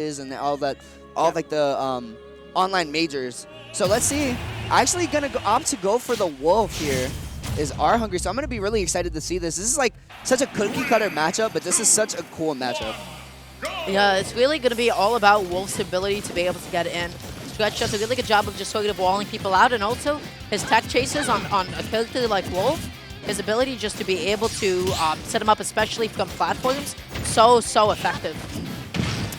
and all that, all like the online majors. So let's see. Actually gonna opt to go for the Wolf here is Arhungry. So I'm gonna be really excited to see this. This is like such a cookie cutter matchup, but this is such a cool matchup. Yeah, it's really going to be all about Wolf's ability to be able to get in. Stretch does a really good job of just sort of walling people out, and also his tech chases on a character like Wolf, his ability just to be able to set him up, especially from platforms, so effective.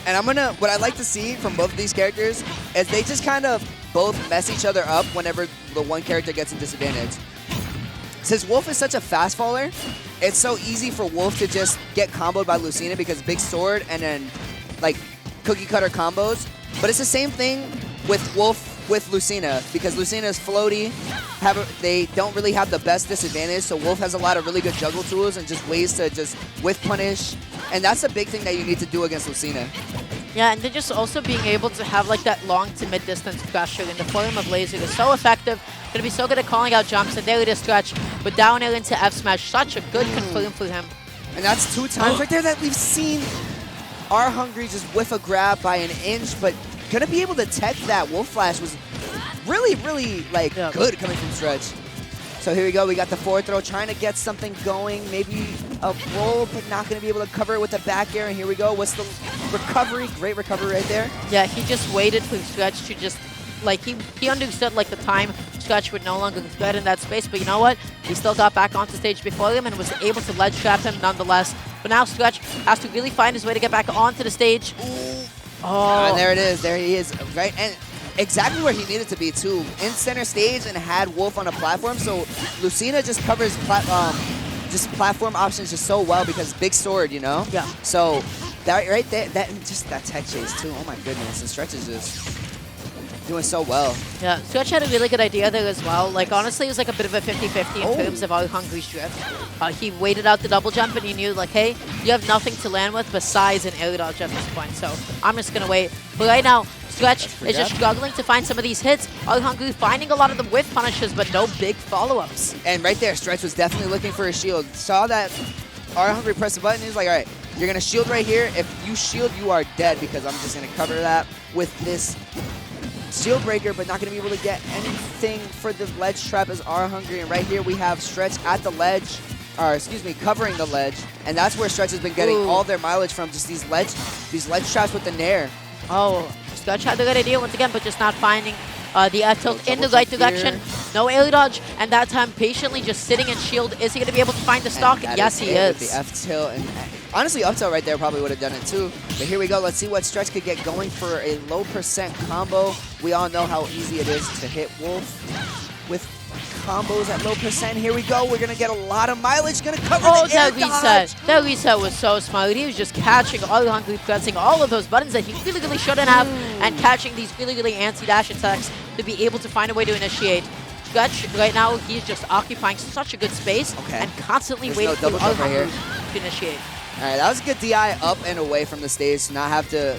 And what I like to see from both of these characters is they just kind of both mess each other up whenever the one character gets in disadvantage. Since Wolf is such a fast faller, it's so easy for Wolf to just get comboed by Lucina because big sword and then like cookie cutter combos. But it's the same thing with Wolf with Lucina because Lucina is floaty. They don't really have the best disadvantage, so Wolf has a lot of really good juggle tools and just ways to just whiff punish. And that's the big thing that you need to do against Lucina. Yeah, and then just also being able to have like that long to mid distance pressure in the form of laser is so effective. Gonna be so good at calling out jumps, and there it is, Stretch with down air into F smash. Such a good confirm for him. And that's 2 times right there that we've seen Arhungry just whiff a grab by an inch, but gonna be able to tech that Wolf Flash was really like good coming from Stretch. So here we go, we got the forward throw, trying to get something going, maybe a roll, but not gonna be able to cover it with the back air, and here we go, what's the recovery? Great recovery right there. Yeah, he just waited for Stretch to just, like, he understood, like, the time Stretch would no longer threat in that space, but you know what? He still got back onto stage before him and was able to ledge trap him nonetheless. But now Stretch has to really find his way to get back onto the stage. Oh. And there it is, there he is, right? And exactly where he needed to be too, in center stage and had Wolf on a platform, so Lucina just covers just platform options just so well because big sword, you know? Yeah. So that right there, just that tech chase too, oh my goodness, and Stretch is just doing so well. Yeah, Stretch had a really good idea there as well. Like, honestly, it was like a bit of a 50-50 in terms of Arhungry's drift. He waited out the double jump and he knew, like, hey, you have nothing to land with besides an air dodge at this point, so I'm just going to wait. But right now, Stretch is just struggling to find some of these hits. Arhungry finding a lot of them with punishes, but no big follow-ups. And right there, Stretch was definitely looking for a shield. Saw that Arhungry press the button, he was like, all right, you're going to shield right here. If you shield, you are dead because I'm just going to cover that with this shield breaker, but not going to be able to get anything for the ledge trap as Arhungry. And right here we have Stretch at the ledge, or excuse me, covering the ledge. And that's where Stretch has been getting all their mileage from, just these ledge traps with the Nair. Oh, Stretch had the good idea once again, but just not finding the F tilt in the right direction. No air dodge, and that time patiently just sitting in shield. Is he going to be able to find the stock? Yes, he is. With the F tilt, and honestly, up tilt right there probably would have done it too. But here we go. Let's see what Stretch could get going for a low percent combo. We all know how easy it is to hit Wolf with combos at low percent. Here we go. We're going to get a lot of mileage. Going to cover the air dodge. That reset was so smart. He was just catching Arhungry, pressing all of those buttons that he really shouldn't have, and catching these really anti-dash attacks to be able to find a way to initiate. Stretch, right now, he's just occupying such a good space and constantly waiting for Arhungry to initiate. All right, that was a good DI up and away from the stage to not have to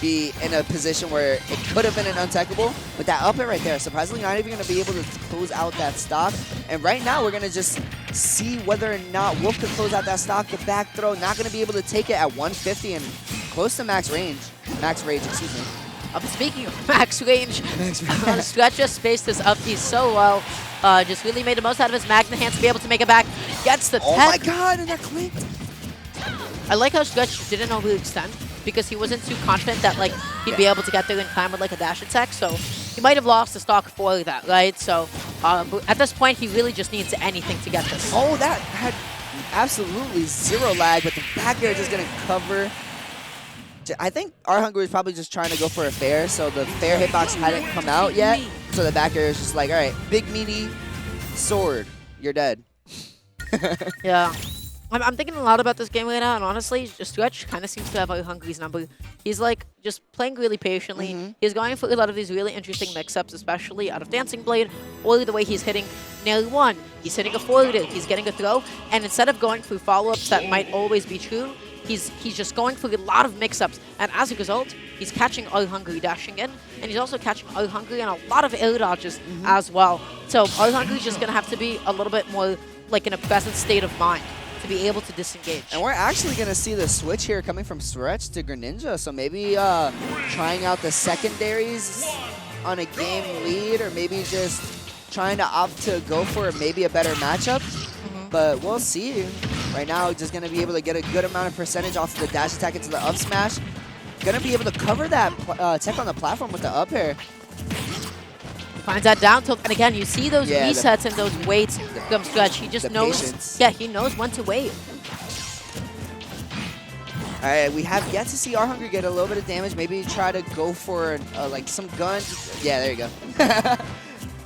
be in a position where it could have been an untechable. But that up air right there, surprisingly not even going to be able to close out that stock. And right now, we're going to just see whether or not Wolf can close out that stock. The back throw, not going to be able to take it at 150 and close to max range. Max rage, excuse me. Speaking of max range, Stretch just spaced this up piece so well. Just really made the most out of his Magna hands to be able to make it back. Gets the tech. Oh my god, and that clicked. I like how Stretch didn't overextend because he wasn't too confident that like he'd be able to get there in time with like a dash attack. So he might have lost the stock for that, right? So at this point, he really just needs anything to get this. Oh, that had absolutely zero lag, but the back air is just going to cover. I think Arhungry is probably just trying to go for a fair, so the fair hitbox hadn't come out yet. So the back air is just like, all right, big meaty sword, you're dead. Yeah. I'm thinking a lot about this game right now, and honestly, Stretch kind of seems to have Arhungry's number. He's like just playing really patiently. He's going for a lot of these really interesting mix-ups, especially out of Dancing Blade, or the way he's hitting nail one. He's hitting a forward, he's getting a throw, and instead of going through follow-ups that might always be true, he's just going for a lot of mix-ups, and as a result, he's catching Arhungry dashing in, and he's also catching Arhungry in a lot of air dodges as well. So Arhungry's just going to have to be a little bit more like in a present state of mind to be able to disengage. And we're actually going to see the switch here coming from Stretch to Greninja. So maybe trying out the secondaries on a game lead, or maybe just trying to opt to go for maybe a better matchup. But we'll see. Right now, just going to be able to get a good amount of percentage off of the dash attack into the up smash. Going to be able to cover that tech on the platform with the up air. Finds that down tilt, and again, you see those resets and those waits from Stretch. He just knows, patience. Yeah, he knows when to wait. All right, we have yet to see Arhungry get a little bit of damage. Maybe try to go for like some guns. Yeah, there you go.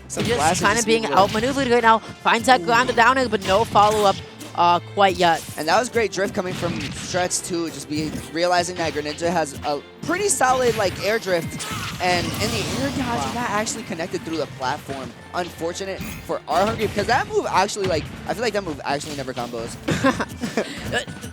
Some just kind of being outmaneuvered right now. Finds that ground down air, but no follow-up quite yet. And that was great drift coming from Stretch too. Just realizing that Greninja has a pretty solid like air drift, and in the air dodge, that actually connected through the platform. Unfortunate for Arhungry, because that move actually, like, I feel like that move actually never combos.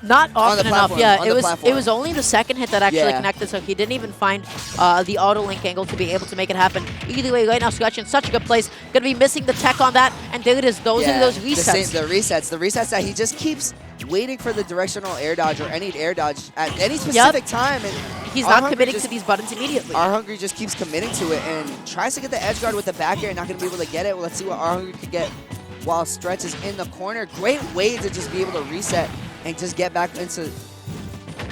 Not often enough. Yeah, it was only the second hit that actually connected, so he didn't even find the auto link angle to be able to make it happen. Either way, right now Stretch in such a good place. Gonna be missing the tech on that, and there it is. Those are those resets. The resets that he just keeps waiting for the directional air dodge or any air dodge at any specific time. And he's not committing to these buttons immediately. Arhungry just keeps committing to it and tries to get the edge guard with the back air, not going to be able to get it. Well, let's see what Arhungry could get while Stretch is in the corner. Great way to just be able to reset and just get back into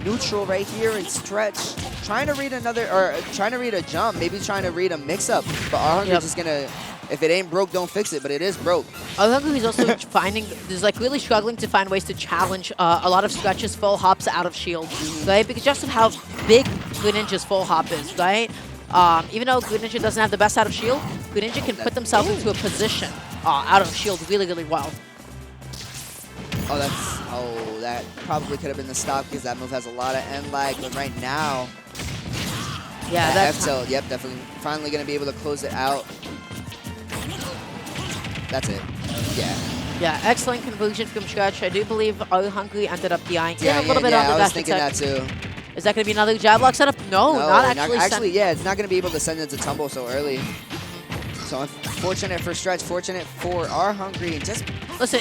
neutral right here. And Stretch trying to read trying to read a jump, maybe trying to read a mix-up. But Arhungry just going to, if it ain't broke, don't fix it, but it is broke. Arhungry is also really struggling to find ways to challenge a lot of Stretch's full hops out of shield, right? Because just of how big Greninja's full hop is, right? Even though Greninja doesn't have the best out of shield, Greninja can put themselves into a position out of shield really, really well. That probably could have been the stop because that move has a lot of end lag, but right now, F tilt, yep, definitely, finally going to be able to close it out. That's it. Yeah, excellent conclusion from Stretch. I do believe Arhungry ended up DIing a little bit on the I was dash thinking attack. that too. Is that going to be another jab lock setup? No, not actually. It's not going to be able to send it to tumble so early. So unfortunate for Stretch, fortunate for Arhungry. And just listen,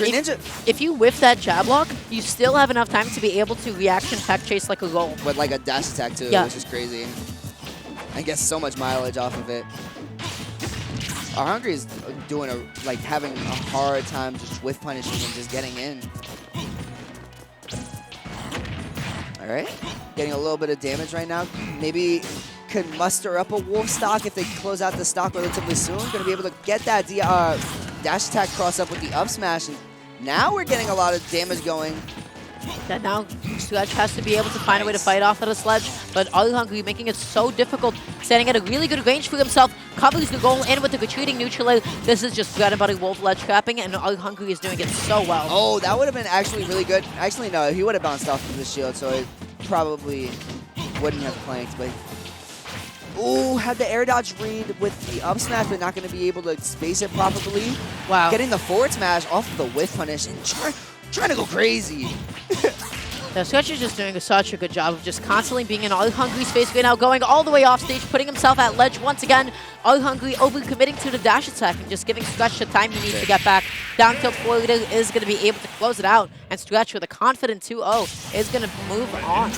if you whiff that jab lock, you still have enough time to be able to reaction tech chase like a roll. With like a dash attack too, which is crazy. And gets so much mileage off of it. Arhungry is having a hard time just whiff punishing and just getting in. All right, getting a little bit of damage right now. Maybe could muster up a wolf stock if they close out the stock relatively soon. Going to be able to get that dash attack cross up with the up smash. And now we're getting a lot of damage going. That now Stretch has to be able to find a way to fight off of the sledge, but Arhungry making it so difficult, standing at a really good range for himself, covers the goal in with the retreating neutral air. This is just bread and butter wolf ledge trapping, and Arhungry is doing it so well. Oh, that would have been actually really good. Actually, no, he would have bounced off of the shield, so it probably wouldn't have planked, but ooh, had the air dodge read with the up smash, but not going to be able to space it properly. Wow. Getting the forward smash off of the whiff punish and trying to go crazy. Now, Stretch is just doing such a good job of just constantly being in Arhungry's face right now, going all the way off stage, putting himself at ledge once again. Arhungry over-committing to the dash attack and just giving Stretch the time he needs to get back. Down tilt forward is going to be able to close it out, and Stretch with a confident 2-0 is going to move on.